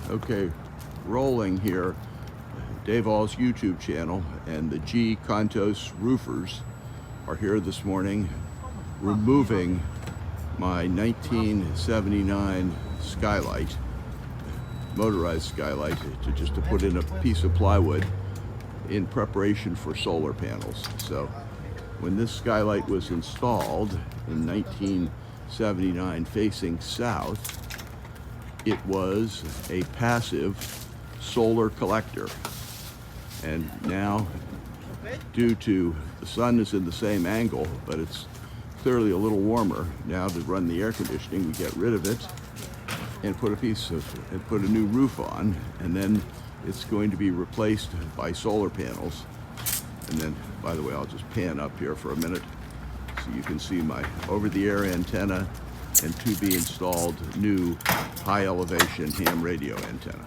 Okay, rolling here. Dave All's YouTube channel and the G Contos roofers are here this morning removing my 1979 Skylight, motorized Skylight, to put in a piece of plywood in preparation for solar panels. So when this Skylight was installed in 1979 facing south, it was a passive solar collector. And now, due to the sun is in the same angle, but it's clearly a little warmer, now to run the air conditioning, we get rid of it and put a new roof on, and then it's going to be replaced by solar panels. And then, by the way, I'll just pan up here for a minute so you can see my over-the-air antenna and to be installed new high elevation ham radio antenna.